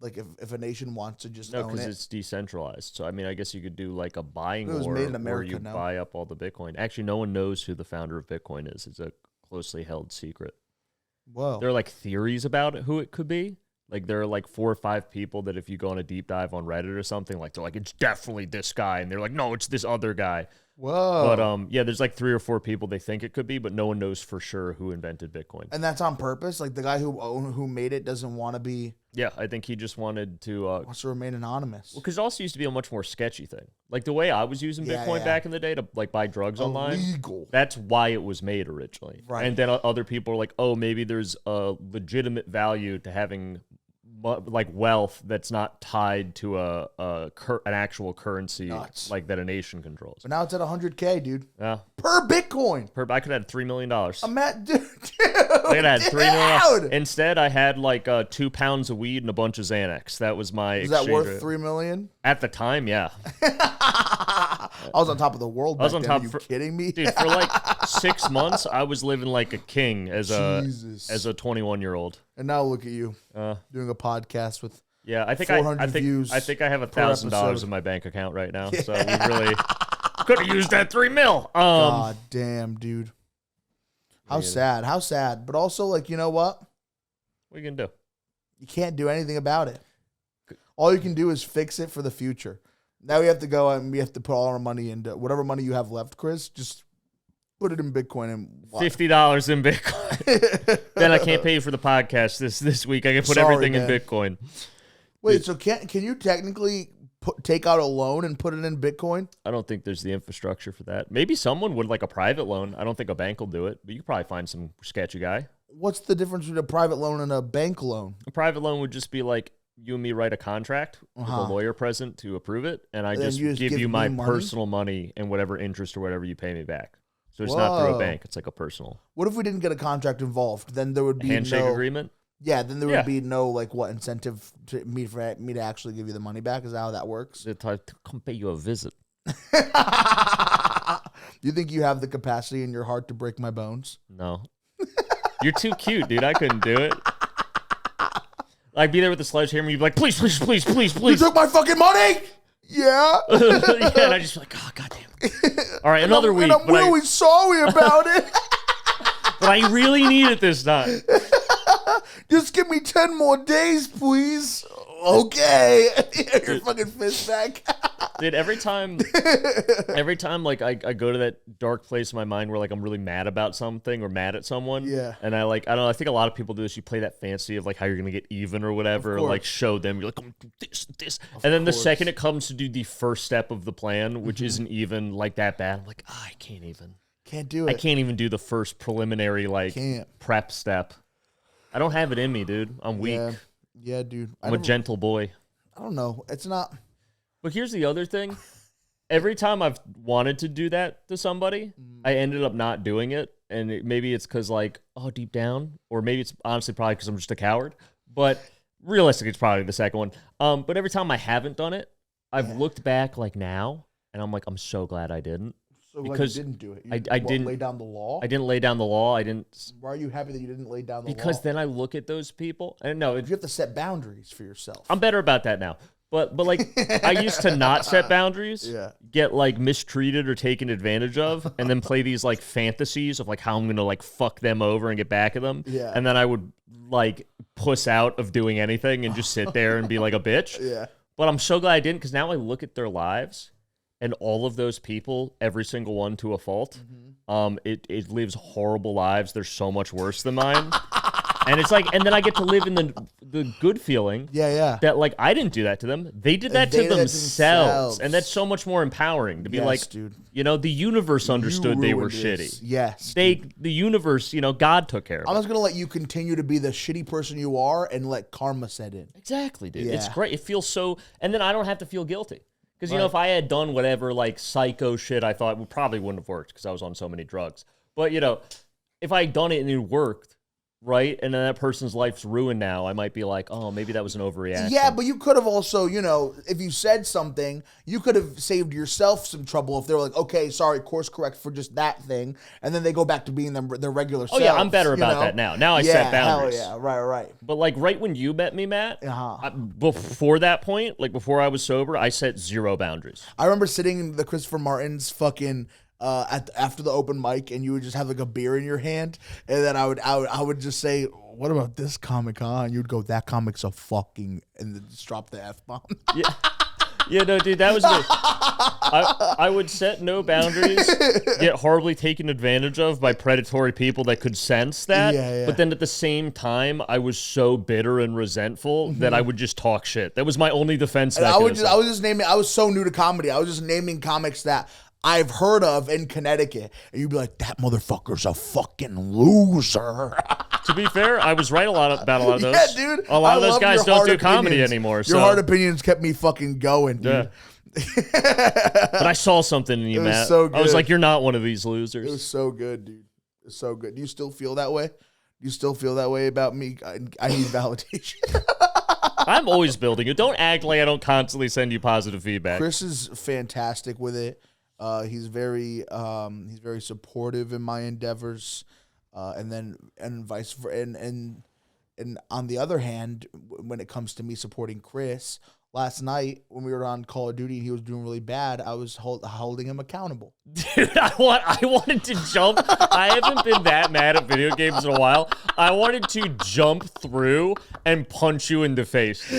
Like if a nation wants to just No, own because it. it's decentralized. So I mean, I guess you could do like a buying It was war made in where America, you no? buy up all the Bitcoin. Actually, no one knows who the founder of Bitcoin is. It's a closely held secret. Whoa. There are like theories about who it could be. Like there are like 4 or 5 people that if you go on a deep dive on Reddit or something, like they're like, it's definitely this guy, and they're like, no, it's this other guy. Whoa. But yeah, there's like 3 or 4 people they think it could be, but no one knows for sure who invented Bitcoin. And that's on purpose. Like the guy who made it doesn't want to be Yeah, I think he just wanted to. wants to remain anonymous. Because it also used to be a much more sketchy thing. Like the way I was using Yeah, Bitcoin yeah. back in the day to like buy drugs online. Illegal. That's why it was made originally. Right. And then other people are like, oh, maybe there's a legitimate value to having like wealth that's not tied to an actual currency Nuts. like that a nation controls. But now it's at 100K, dude. Yeah. Per Bitcoin. I could have had $3 million. I'm at, dude. I could have had $3 million. Dude. Instead, I had like 2 pounds of weed and a bunch of Xanax. That was my Is that exchange worth rate. $3 million? At the time, yeah. I was on top of the world. I was back on then. top Are you for- kidding me? Dude, for like 6 months, I was living like a king as a Jesus. 21-year-old. And now look at you Uh, doing a podcast with. yeah, I think 400 I think views I think I have per $1,000 episode. in my bank account right now. So we really could have used that $3 million. God damn, dude. How Yeah. sad. How sad. But also, like, you know what? What are you gonna do? You can't do anything about it. All you can do is fix it for the future. Now we have to go out and we have to put all our money into whatever money you have left, Chris. Just put it in Bitcoin and $50 in Bitcoin. Then I can't pay you for the podcast this week. I can put Sorry, everything man. in Bitcoin. Wait, so can you technically take out a loan and put it in Bitcoin? I don't think there's the infrastructure for that. Maybe someone would like a private loan. I don't think a bank will do it, but you could probably find some sketchy guy. What's the difference between a private loan and a bank loan? A private loan would just be like you and me write a contract with a lawyer present to approve it, and I And then just you just give give you me my money? personal money and whatever interest or whatever you pay me back. So it's not through Whoa. a bank; it's like a personal What if we didn't get a contract involved? Then there would be handshake no agreement. Yeah, then there Yeah. would be no like what incentive to me to actually give you the money back. Is that how that works? To come pay you a visit. You think you have the capacity in your heart to break my bones? No, you're too cute, dude. I couldn't do it. I'd be there with the sledgehammer. You'd be like, please, please, please, please, You please. took my fucking money. Yeah. Yeah, and I just be like, oh, goddamn. All right, another week. And I'm but I- really sorry about it. but I really need it this time. Just give me 10 more days, please. Okay. Your fucking fist back. Dude, every time like I go to that dark place in my mind where like I'm really mad about something or mad at someone. Yeah. And I don't know, I think a lot of people do this. You play that fantasy of like how you're gonna get even or whatever, or like show them you're like, I'm gonna do this. And then the second it comes to do the first step of the plan, which isn't even like that bad, I'm like, I can't even. Can't do it. I can't even do the first preliminary like Can't. prep step. I don't have it in me, dude. I'm weak. Yeah, dude. I'm a gentle boy. I don't know. It's not. But here's the other thing. Every time I've wanted to do that to somebody, I ended up not doing it. And maybe it's because, like, oh, deep down. Or maybe it's honestly probably because I'm just a coward. But realistically, it's probably the second one. But every time I haven't done it, I've looked back, like, now. And I'm like, I'm so glad I didn't. So Because you didn't do it. I didn't lay down the law. I didn't lay down the law. I didn't. Why are you happy that you didn't lay down the law? Because then I look at those people. And no, you have to set boundaries for yourself. I'm better about that now. But like I used to not set boundaries, get like mistreated or taken advantage of, and then play these like fantasies of like how I'm gonna like fuck them over and get back at them. Yeah. And then I would like puss out of doing anything and just sit there and be like a bitch. Yeah. But I'm so glad I didn't, because now I look at their lives and all of those people, every single one to a fault, it lives horrible lives. They're so much worse than mine. And it's like, and then I get to live in the good feeling that like I didn't do that to them. They did that They to did that themselves. themselves. And that's so much more empowering to be Yes, like, dude. you know, the universe understood they were ruined this. shitty. Yes. The universe, you know, God took care of I'm it. just gonna let you continue to be the shitty person you are and let karma set in. Exactly, dude. It's Yeah. great. It feels so, and then I don't have to feel guilty. Because, you know, if I had done whatever, like, psycho shit I thought probably wouldn't have worked because I was on so many drugs. But, you know, if I had done it and it worked, right? And then that person's life's ruined now. I might be like, oh, maybe that was an overreaction. Yeah, but you could have also, if you said something, you could have saved yourself some trouble if they were like, okay, sorry, course correct for just that thing, and then they go back to being their regular selves. Oh yeah, I'm better about that now. Now I set boundaries. Hell yeah, right. But like right when you met me, Matt, before that point, like before I was sober, I set 0 boundaries. I remember sitting in the Christopher Martin's fucking after the open mic, and you would just have like a beer in your hand, and then I would just say, "What about this comic, huh?" And you'd go, "That comic's a fucking," and then just drop the F-bomb. Yeah, no, dude, that was me. I would set no boundaries, get horribly taken advantage of by predatory people that could sense that. Yeah. But then at the same time, I was so bitter and resentful that I would just talk shit. That was my only defense mechanism. I was just naming. I was so new to comedy. I was just naming comics that I've heard of in Connecticut, and you'd be like, "That motherfucker's a fucking loser." To be fair, I was right about a lot of those. Yeah, dude. A lot of those guys don't do comedy anymore. Your hard opinions kept me fucking going, dude. Yeah. But I saw something in you, Matt. So good. I was like, you're not one of these losers. It was so good, dude. It was so good. Do you still feel that way? Do you still feel that way about me? I need validation. I'm always building it. Don't act like I don't constantly send you positive feedback. Chris is fantastic with it. He's very supportive in my endeavors, and vice versa. And on the other hand, when it comes to me supporting Chris, last night when we were on Call of Duty and he was doing really bad, I was holding him accountable. Dude, I wanted to jump. I haven't been that mad at video games in a while. I wanted to jump through and punch you in the face.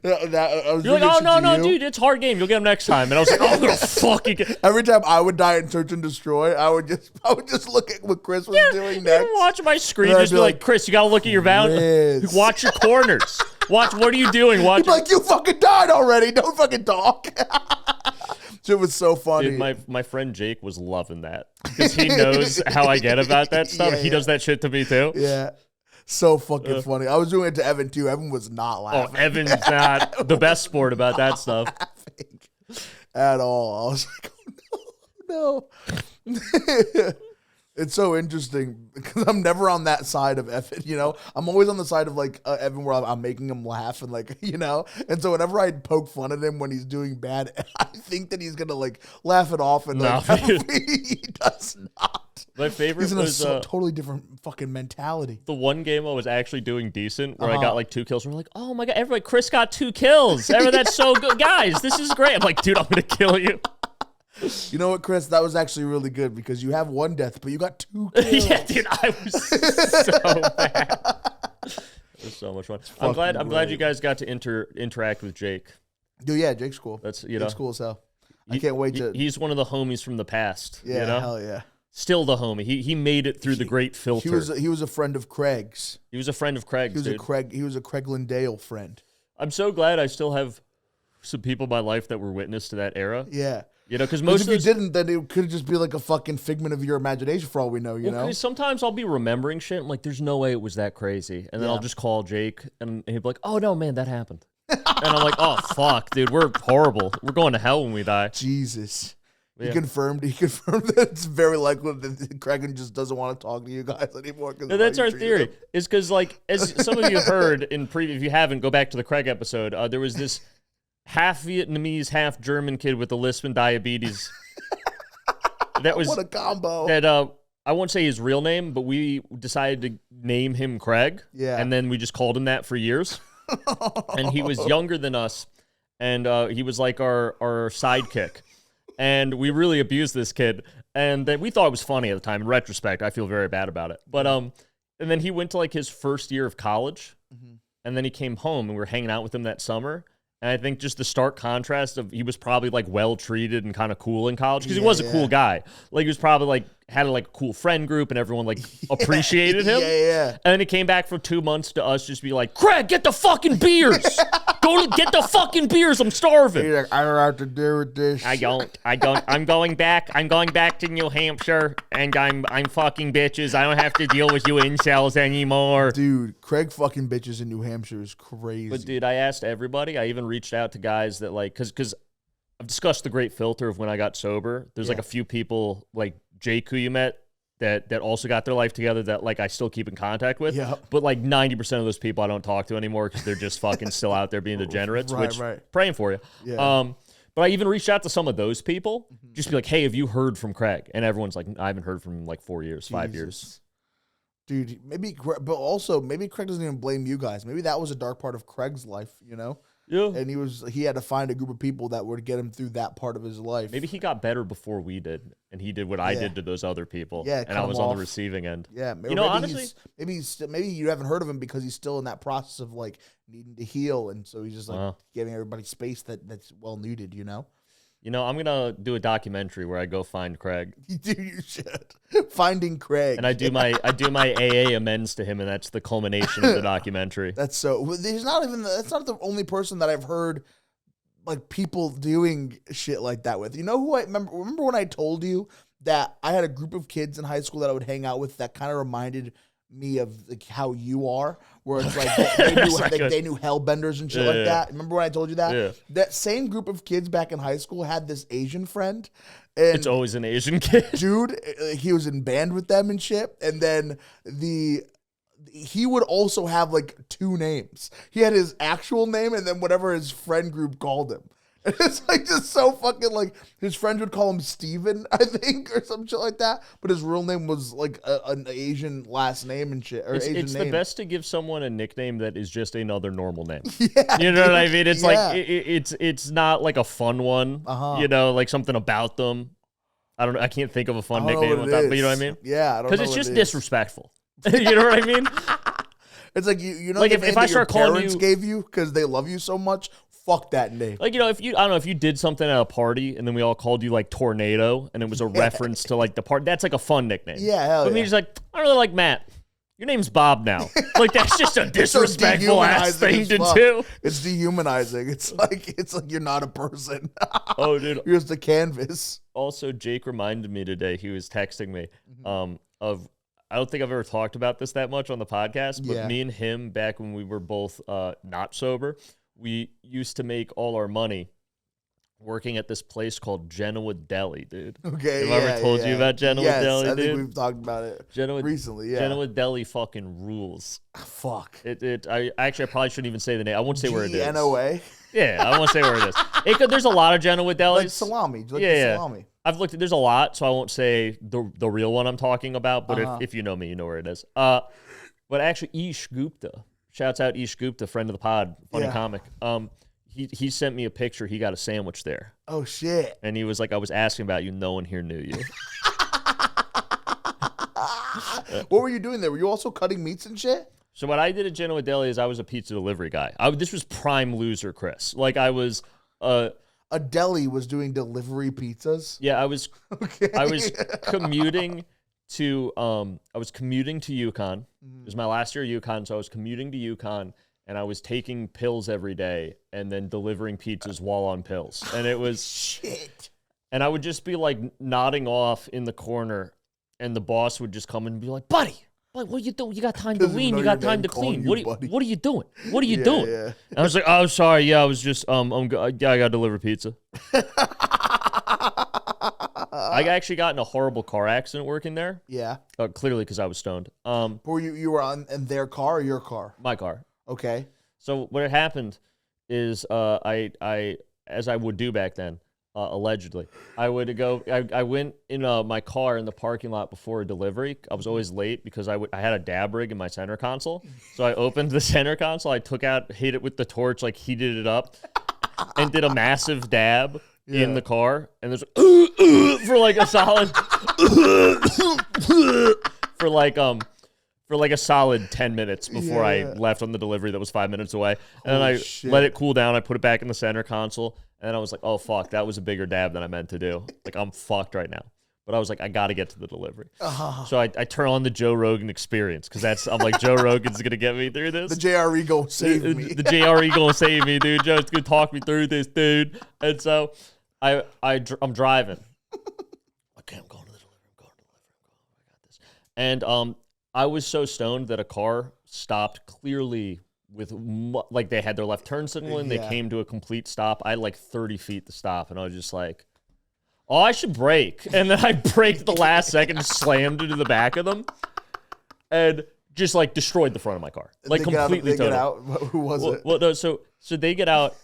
You're like, oh, no, dude, it's a hard game. You'll get them next time. And I was like, oh, I'm going to fucking get... Every time I would die in Search and Destroy, I would just look at what Chris was doing next. You watch my screen, just be like, Chris, you got to look at your boundaries. Watch your corners. Watch, what are you doing? Watch. He'd be like, you fucking died already. Don't fucking talk. It was so funny. Dude, my friend Jake was loving that because he knows how I get about that stuff. He does that shit to me too. Yeah. So fucking funny. I was doing it to Evan too. Evan was not laughing. Oh, Evan's not the best sport about that stuff. At all. I was like, oh no. It's so interesting because I'm never on that side of Evan, I'm always on the side of like Evan where I'm making him laugh and like, and so whenever I poke fun at him when he's doing bad, I think that he's going to like laugh it off and he does not. My favorite He's in was a totally different fucking mentality. The one game I was actually doing decent where I got like 2 kills. We're like, oh my God, everybody, Chris got 2 kills. That's so good. Guys, this is great. I'm like, dude, I'm going to kill you. You know what, Chris? That was actually really good because you have 1 death, but you got 2 kills. Yeah, dude, I was so bad. It was so much fun. I'm glad you guys got to interact with Jake. Dude, yeah, Jake's cool. That's Jake's cool as hell. I can't wait to. He's one of the homies from the past. Yeah, hell yeah. Still the homie. He made it through the great filter. He was a friend of Craig's. He was a friend of Craig's. He was a Craigland Dale friend. I'm so glad I still have some people in my life that were witness to that era. Yeah. Because most if you didn't, then it could just be like a fucking figment of your imagination for all we know, you know? Sometimes I'll be remembering shit. I'm like, there's no way it was that crazy. And then I'll just call Jake, and he'll be like, oh, no, man, that happened. And I'm like, oh, fuck, dude, we're horrible. We're going to hell when we die. Jesus. Yeah. He confirmed that it's very likely that Craig just doesn't want to talk to you guys anymore. No, that's our theory. Is because, like, as some of you have heard in if you haven't, go back to the Craig episode, there was this half Vietnamese, half German kid with a lisp and diabetes. What a combo. That I won't say his real name, but we decided to name him Craig. Yeah. And then we just called him that for years. And he was younger than us, and he was like our sidekick. And we really abused this kid, and we thought it was funny at the time. In retrospect, I feel very bad about it. But and then he went to like his first year of college, and then he came home, and we were hanging out with him that summer. And I think just the stark contrast of he was probably like well treated and kind of cool in college because he was a cool guy. Like he was probably like had like a cool friend group and everyone like appreciated him. Yeah. And then he came back for 2 months to us just be like, Craig, get the fucking beers. Get the fucking beers. I'm starving. He's like, I don't have to deal with this. I don't. I'm going back. I'm going back to New Hampshire, and I'm fucking bitches. I don't have to deal with you incels anymore. Dude, Craig fucking bitches in New Hampshire is crazy. But dude, I asked everybody. I even reached out to guys that like, because I've discussed the great filter of when I got sober. There's like a few people like Jake who you met that also got their life together that like I still keep in contact with. Yeah. But like 90% of those people I don't talk to anymore because they're just fucking still out there being degenerates. Which praying for you. Yeah. But I even reached out to some of those people, just be like, hey, have you heard from Craig? And everyone's like, I haven't heard from him in like 4 years, 5 years. Dude, maybe, but also maybe Craig doesn't even blame you guys. Maybe that was a dark part of Craig's life, you know? Yeah. And he had to find a group of people that would get him through that part of his life. Maybe he got better before we did, and he did what I did to those other people. Yeah, and I was on the receiving end. Yeah, you know, honestly, maybe you haven't heard of him because he's still in that process of like needing to heal, and so he's just like giving everybody space that's well needed. You know. You know, I'm gonna do a documentary where I go find Craig. Dude, you should. Finding Craig. And I do my AA amends to him, and that's the culmination of the documentary. That's not the only person that I've heard like people doing shit like that with. You know who I remember when I told you that I had a group of kids in high school that I would hang out with that kind of reminded me of like how you are, where it's like they knew hellbenders and shit like that. Remember when I told you that? Yeah. That same group of kids back in high school had this Asian friend. And it's always an Asian kid. Dude, he was in band with them and shit. And then he would also have like two names. He had his actual name and then whatever his friend group called him. And it's like just so fucking like his friends would call him Steven, I think, or some shit like that. But his real name was like an Asian last name and shit. Or it's the best to give someone a nickname that is just another normal name. Yeah, you know what I mean? It's like it's not like a fun one. You know, like something about them. I don't know. I can't think of a fun nickname with that, but you know what I mean? Yeah, I don't know. Because it's just disrespectful. You know what I mean? It's like you know, like if I start calling you, gave you because they love you so much. Fuck that name. Like, you know, I don't know if you did something at a party and then we all called you like Tornado and it was a reference to like the part. That's like a fun nickname. Yeah, hell but me, just like, I really like Matt. Your name's Bob now. Like, that's just a disrespectful ass thing to do. It's dehumanizing. It's like you're not a person. Oh, dude. You're just a canvas. Also, Jake reminded me today, he was texting me of, I don't think I've ever talked about this that much on the podcast, but me and him back when we were both not sober, we used to make all our money working at this place called Genoa Deli, dude. Okay, Have I ever told you about Genoa Deli, dude? I think we've talked about it recently, Genoa Deli fucking rules. Fuck. I probably shouldn't even say the name. I won't say where it is. Genoa? Yeah, I won't say where it is. There's a lot of Genoa Delis. Like salami. Salami. I've looked. There's a lot, so I won't say the real one I'm talking about. But if you know me, you know where it is. But actually, Ish Gupta. Shouts out Ish Gupta, friend of the pod, funny comic. He sent me a picture. He got a sandwich there. Oh, shit. And he was like, I was asking about you. No one here knew you. What were you doing there? Were you also cutting meats and shit? So what I did at Genoa Deli is I was a pizza delivery guy. This was prime loser, Chris. Like I was... a deli was doing delivery pizzas? Yeah, I was... Okay. I was commuting to... I was commuting to UConn. It was my last year at UConn, so I was commuting to UConn. And I was taking pills every day and then delivering pizzas while on pills. And it was... Shit. And I would just be like nodding off in the corner and the boss would just come in and be like, buddy, what are you doing? You got time to lean. You got time to clean. What are you doing? What are you doing? Yeah. And I was like, oh, sorry. Yeah, I was just, I got to deliver pizza. I actually got in a horrible car accident working there. Yeah. Clearly because I was stoned. Were you were in their car or your car? My car. Okay. So what had happened is I as I would do back then, allegedly, I would go. I went in my car in the parking lot before a delivery. I was always late because I had a dab rig in my center console. So I opened the center console. I took out, hit it with the torch, like heated it up, and did a massive dab in the car. And there's for like a solid for like a solid 10 minutes before I left on the delivery that was 5 minutes away. And then I let it cool down. I put it back in the center console. And then I was like, oh, fuck, that was a bigger dab than I meant to do. Like, I'm fucked right now. But I was like, I got to get to the delivery. So I turn on the Joe Rogan experience because I'm like, Joe Rogan's going to get me through this. The JRE going to save me. The JRE going to save me, dude. Joe's going to talk me through this, dude. And so I'm driving. Okay, I'm going to the delivery. I got this. And I was so stoned that a car stopped clearly with, like, they had their left turn signal and they came to a complete stop. I had like 30 feet to stop, and I was just like, oh, I should brake. And then I braked the last second, slammed into the back of them, and just like destroyed the front of my car. Like completely They get totaled. out? Who was it? Well, no, so they get out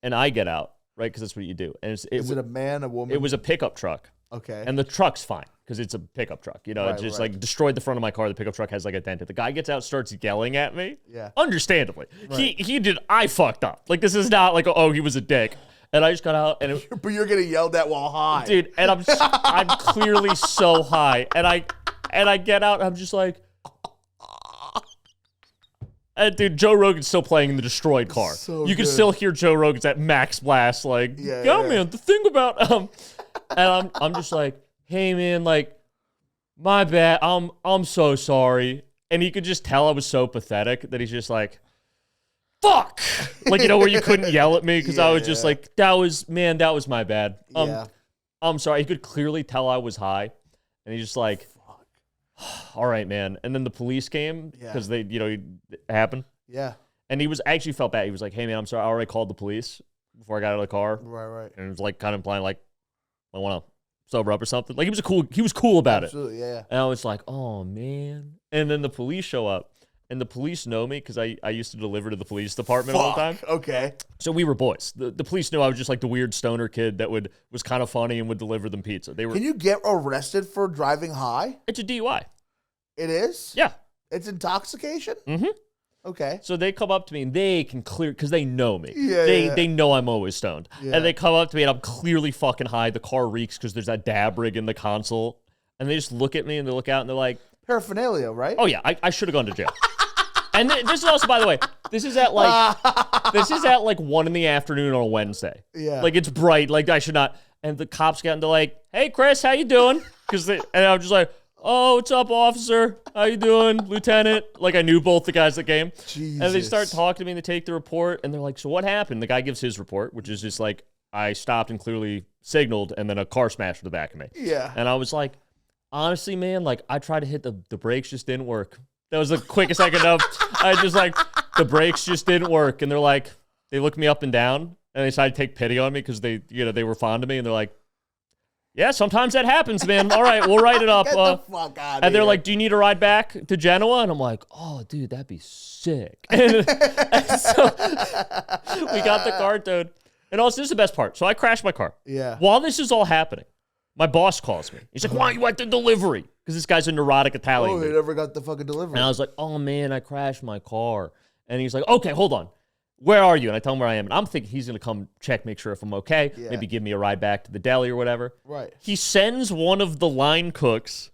and I get out, right? Because that's what you do. And Is it a man, a woman? it was a pickup truck. Okay. And the truck's fine because it's a pickup truck. You know, it just like destroyed the front of my car. The pickup truck has like a dent. The guy gets out, starts yelling at me. Yeah. Understandably. I fucked up. Like, this is not like, oh, he was a dick. And I just got out and But you're getting yelled at while high. dude, and I'm clearly so high. And I get out and I'm just like, and dude, Joe Rogan's still playing in the destroyed car. So you can good. still hear Joe Rogan's at max blast, like, Yeah. man, the thing about and I'm just like, hey man, like, my bad, I'm so sorry. And he could just tell I was so pathetic that he's just like, fuck, like, you know, where you couldn't yell at me because I was just like, that was my bad. Yeah. I'm sorry. He could clearly tell I was high, and he's just like, all right, man. And then the police came because they, you know, it happened. Yeah. And he was actually felt bad. He was like, hey, man, I'm sorry. I already called the police before I got out of the car. Right. And it was like kind of implying like, I want to sober up or something. Like he was cool about Absolutely, it. yeah. And I was like, oh, man. And then the police show up. And the police know me because I used to deliver to the police department all the time. Okay. So we were boys. The police knew I was just like the weird stoner kid that was kind of funny and would deliver them pizza. They were. Can you get arrested for driving high? It's a DUI. It is? Yeah. It's intoxication? Mm-hmm. Okay. So they come up to me and they can clear because they know me. Yeah, They know I'm always stoned. Yeah. And they come up to me and I'm clearly fucking high. The car reeks because there's that dab rig in the console. And they just look at me and they look out and they're like, Paraphernalia, right? oh yeah, I should have gone to jail. And this is also, by the way, this is at like 1 in the afternoon on a Wednesday. Yeah. Like it's bright. Like I should not. And the cops get into like, hey Chris, how you doing? And I'm just like, oh, what's up, officer? How you doing, lieutenant? Like I knew both the guys that came. Jesus. And they start talking to me and they take the report and they're like, so what happened? The guy gives his report, which is just like, I stopped and clearly signaled and then a car smashed in the back of me. Yeah. And I was like, honestly, man, like I tried to hit the brakes, just didn't work. That was the quickest I could have. I just like, the brakes just didn't work. And they're like, they looked me up and down and they decided to take pity on me because they were fond of me. And they're like, yeah, sometimes that happens, man. All right, we'll write it up. Get the fuck out and they're like, do you need a ride back to Genoa? And I'm like, oh, dude, that'd be sick. and so we got the car towed. And also, this is the best part. So I crashed my car. Yeah. While this is all happening, my boss calls me. He's like, why aren't you at the delivery? Because this guy's a neurotic Italian Oh, they dude. never got the fucking delivery. And I was like, oh, man, I crashed my car. And he's like, okay, hold on. Where are you? And I tell him where I am. And I'm thinking he's going to come check, make sure if I'm okay. Yeah. Maybe give me a ride back to the deli or whatever. Right. He sends one of the line cooks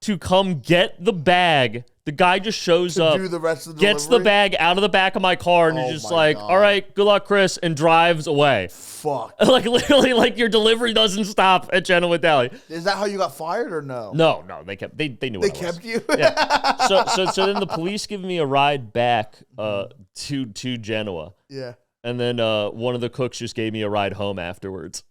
to come get the bag. The guy just shows up, Do the rest of the gets the delivery? bag out of the back of my car, and Oh is just my like, God. all right, good luck, Chris, and drives away. Fuck. Like, literally, like, your delivery doesn't stop at Genoa Deli. Is that how you got fired or no? No, they knew They what I was. kept you? Yeah. So then the police give me a ride back to Genoa. Yeah. And then one of the cooks just gave me a ride home afterwards.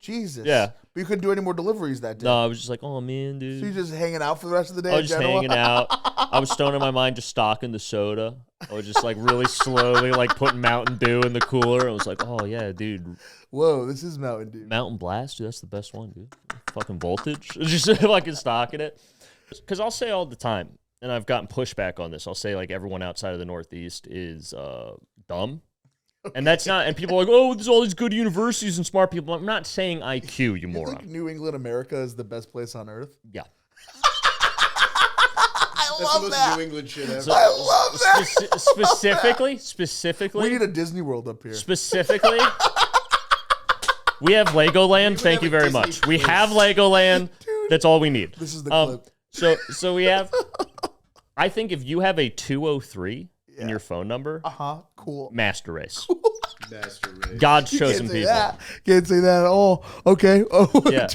Jesus. Yeah. But you couldn't do any more deliveries that day. No, I was just like, oh, man, dude. So you just hanging out for the rest of the day I at was just Genoa? hanging out. I was stoned in my mind, just stocking the soda. I was just like really slowly like putting Mountain Dew in the cooler. I was like, oh yeah, dude, Whoa, this is Mountain Dew. Mountain Blast, dude, that's the best one, dude. Fucking voltage, just fucking stocking it. Because I'll say all the time, and I've gotten pushback on this. I'll say like everyone outside of the Northeast is dumb. And that's not, and people are like, oh, there's all these good universities and smart people. I'm not saying IQ, you You moron. think New England, America is the best place on earth? Yeah. I That's the most New England shit ever. I love that. Specifically, We need a Disney World up here. Specifically, we have Legoland. Thank you have a very Disney much. We place. have Legoland. That's all we need. This is the clip. So we have. I think if you have a 203 in your phone number, Cool. master race, Master race. God's Can't chosen say people. that. Can't say that at all. Okay. Oh, Yeah.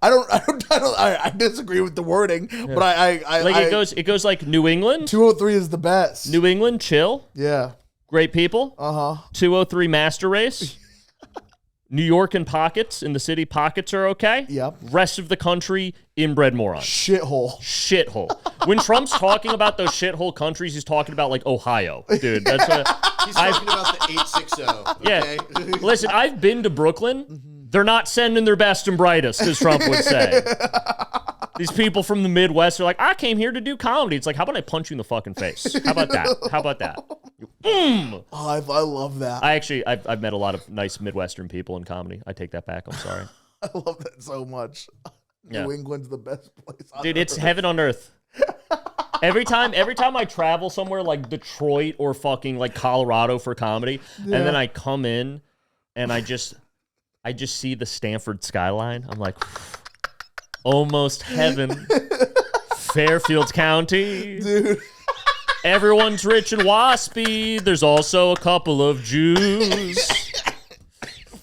I disagree with the wording, but I Like it goes like New England, 203 is the best. New England, chill, Yeah. great people. 203 master race. New York and pockets in the city, pockets are okay. Yep. Rest of the country, inbred morons. Shithole. Shithole. When Trump's talking about those shithole countries, he's talking about like Ohio, dude. That's what. He's talking about the 860. Yeah. Okay? Listen, I've been to Brooklyn. They're not sending their best and brightest, as Trump would say. These people from the Midwest are like, I came here to do comedy. It's like, how about I punch you in the fucking face? How about that? How about that? Oh, I love that. I've met a lot of nice Midwestern people in comedy. I take that back. I'm sorry. I love that so much. Yeah. New England's the best place on Dude, earth. it's heaven on earth. Every time I travel somewhere like Detroit or fucking like Colorado for comedy, and then I come in and I just see the Stanford skyline. I'm like, almost heaven. Fairfield County. Dude. Everyone's rich and waspy. There's also a couple of Jews.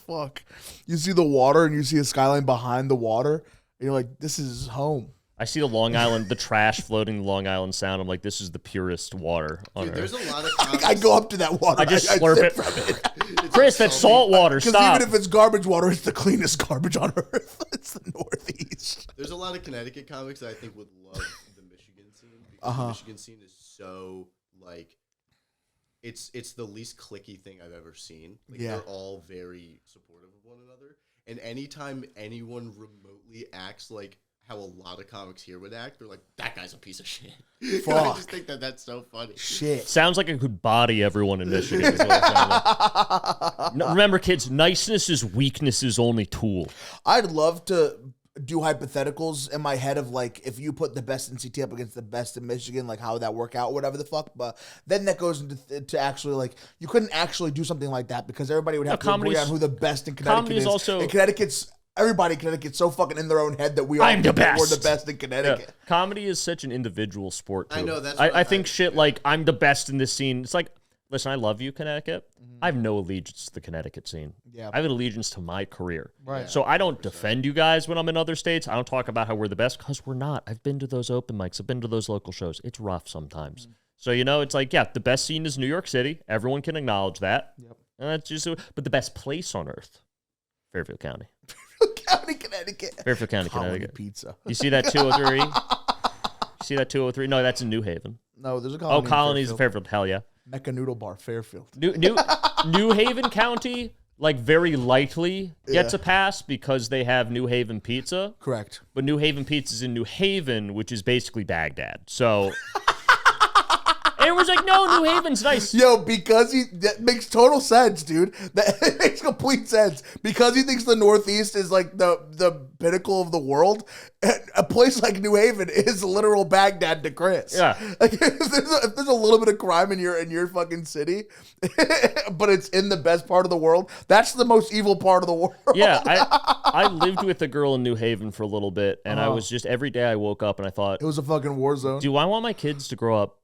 Fuck. You see the water and you see a skyline behind the water, and you're like, this is home. I see the Long Island, the trash floating the Long Island Sound. I'm like, this is the purest water on Dude, earth. there's a lot of comics. I go up to that water. I just I slurp sip it. from it. Chris, that's salt water. Because Stop. even if it's garbage water, it's the cleanest garbage on earth. It's the Northeast. There's a lot of Connecticut comics that I think would love the Michigan scene because the Michigan scene is so like it's the least clicky thing I've ever seen. Like Yeah. they're all very supportive of one another. And anytime anyone remotely acts like how a lot of comics here would act, they're like, that guy's a piece of shit. I Fuck. just think that that's so funny. Shit. Sounds like it could body everyone in Michigan. Is what it sounds like. No, remember, kids, niceness is weakness's only tool. I'd love to do hypotheticals in my head of like if you put the best in CT up against the best in Michigan, like how would that work out, whatever the fuck. But then that goes into to actually like you couldn't actually do something like that because everybody would have to agree on who the best in Connecticut comedy is is. also- and everybody in Connecticut's so fucking in their own head that I'm the best. We're the best in Connecticut. Yeah. Comedy is such an individual sport, too. I know, that's I what think shit like, I'm the best in this scene. It's like, listen, I love you, Connecticut. I have no allegiance to the Connecticut scene. Yeah. I have an allegiance to my career. Right. So I don't defend you guys when I'm in other states. I don't talk about how we're the best because we're not. I've been to those open mics. I've been to those local shows. It's rough sometimes. So, it's like, yeah, the best scene is New York City. Everyone can acknowledge that. Yep. And that's just, but the best place on earth, Fairfield County. County, Connecticut. Fairfield County, Colony Connecticut. pizza. You see that 203? You see that 203? No, that's in New Haven. No, there's a colony. Oh, in Colony's in Fairfield. Fairfield. Hell yeah. Mecca Noodle Bar, Fairfield. New Haven County, like very lightly gets a pass because they have New Haven pizza. Correct. But New Haven pizza's in New Haven, which is basically Baghdad. So everyone's like, no, New Haven's nice. Yo, because that makes total sense, dude. That it makes complete sense. Because he thinks the Northeast is like the pinnacle of the world. A place like New Haven is literal Baghdad to Chris. Yeah. Like if there's a little bit of crime in your fucking city, but it's in the best part of the world, that's the most evil part of the world. Yeah, I lived with a girl in New Haven for a little bit, and I was just, every day I woke up and I thought, It was a fucking war zone. do I want my kids to grow up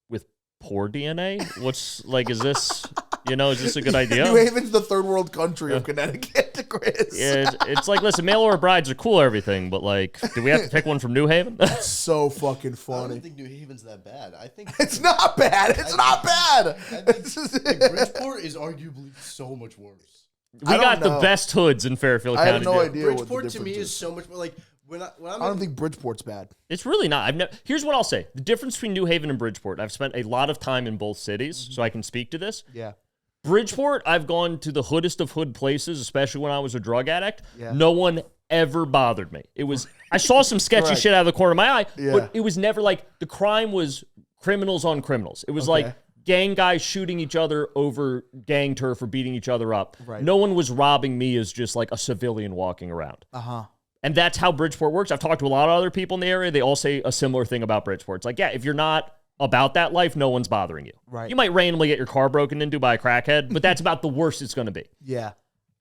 with poor DNA? What's, like, is this a good idea? New Haven's the third world country of Connecticut to Chris. Yeah, it's like, listen, mail order brides are cool, everything, but like, do we have to pick one from New Haven? So fucking I funny. don't think New Haven's that bad. I think It's not bad. It's not bad. I think like, Bridgeport is arguably so much worse. We I don't got the know. best hoods in Fairfield I County. have no dude. idea what the Bridgeport to me difference is so much more like when I'm I don't think Bridgeport's bad. It's really not. Here's what I'll say: the difference between New Haven and Bridgeport. I've spent a lot of time in both cities, so I can speak to this. Yeah. Bridgeport, I've gone to the hoodest of hood places, especially when I was a drug addict. Yeah. No one ever bothered me. It was, I saw some sketchy Correct. shit out of the corner of my eye, Yeah. but it was never like, the crime was criminals on criminals. It was Okay. like gang guys shooting each other over gang turf or beating each other up. Right. No one was robbing me as just like a civilian walking around. Uh-huh. And that's how Bridgeport works. I've talked to a lot of other people in the area. They all say a similar thing about Bridgeport. It's like, yeah, if you're not about that life, no one's bothering you. Right. You might randomly get your car broken into by a crackhead, but that's about the worst it's going to be. Yeah.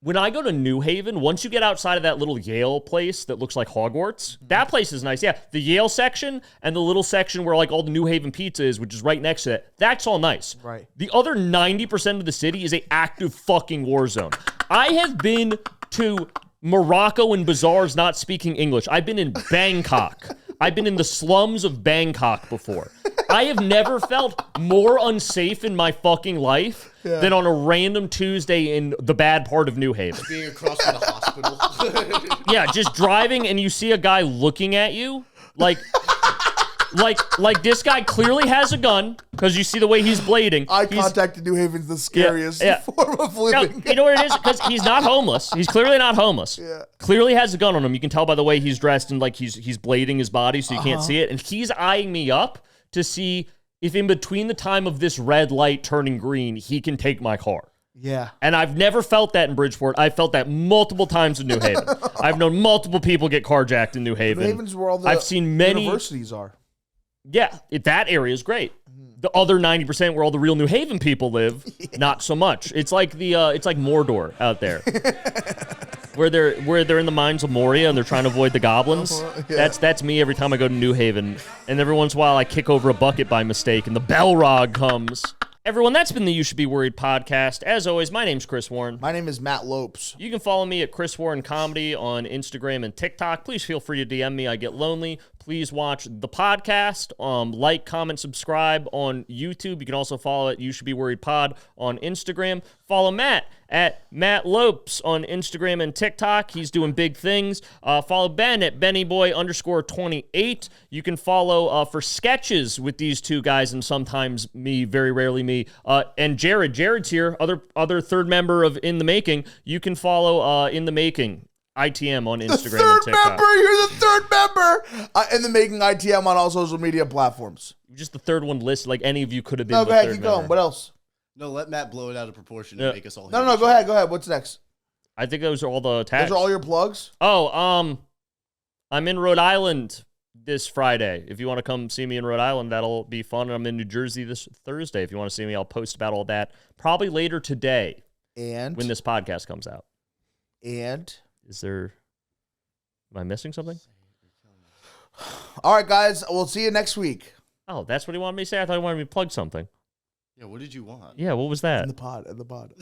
When I go to New Haven, once you get outside of that little Yale place that looks like Hogwarts, that place is nice. Yeah, the Yale section and the little section where like all the New Haven pizza is, which is right next to it, that's all nice. Right. The other 90% of the city is a active fucking war zone. I have been to Morocco and bazaars not speaking English. I've been in Bangkok. I've been in the slums of Bangkok before. I have never felt more unsafe in my fucking life than on a random Tuesday in the bad part of New Haven. being across from the hospital. Yeah, just driving and you see a guy looking at you, like, Like this guy clearly has a gun because you see the way he's blading. Eye He's- contact in New Haven's the scariest yeah. form of No, living. you know what it is? Because he's not homeless. He's clearly not homeless. Yeah. Clearly has a gun on him. You can tell by the way he's dressed and like he's blading his body so you can't see it. And he's eyeing me up to see if in between the time of this red light turning green, he can take my car. Yeah. And I've never felt that in Bridgeport. I've felt that multiple times in New Haven. I've known multiple people get carjacked in New Haven. New Haven's where all the I've seen many universities are. Yeah, that area is great. The other 90% where all the real New Haven people live, not so much. It's like it's like Mordor out there, where they're in the mines of Moria and they're trying to avoid the goblins. Yeah. That's me every time I go to New Haven, and every once in a while I kick over a bucket by mistake and the Balrog comes. Everyone, that's been the You Should Be Worried podcast. As always, my name's Chris Warren. My name is Matt Lopes. You can follow me at Chris Warren Comedy on Instagram and TikTok. Please feel free to DM me. I get lonely. Please watch the podcast. Like, comment, subscribe on YouTube. You can also follow it You Should Be Worried Pod on Instagram. Follow Matt at Matt Lopes on Instagram and TikTok. He's doing big things. Follow Ben at BennyBoy_28. You can follow for sketches with these two guys and sometimes me, very rarely me. And Jared. Jared's here, other third member of In the Making. You can follow In the Making. ITM on Instagram and Third TikTok. member, you're the third member in the Making ITM on all social media platforms. Just the third one listed. Like any of you could have been No, the go ahead, third keep member. going. What else? No, let Matt blow it out of proportion Yeah. and make us all. No, hate no, each go other. ahead, go ahead. What's next? I think those are all the tags. Those are all your plugs? Oh, I'm in Rhode Island this Friday. If you want to come see me in Rhode Island, that'll be fun. I'm in New Jersey this Thursday. If you want to see me, I'll post about all that probably later today And when this podcast comes out. and Am I missing something? all right, guys, we'll see you next week. Oh, that's what he wanted me to say? I thought he wanted me to plug something. Yeah, what did you want? Yeah, what was that? In the pod.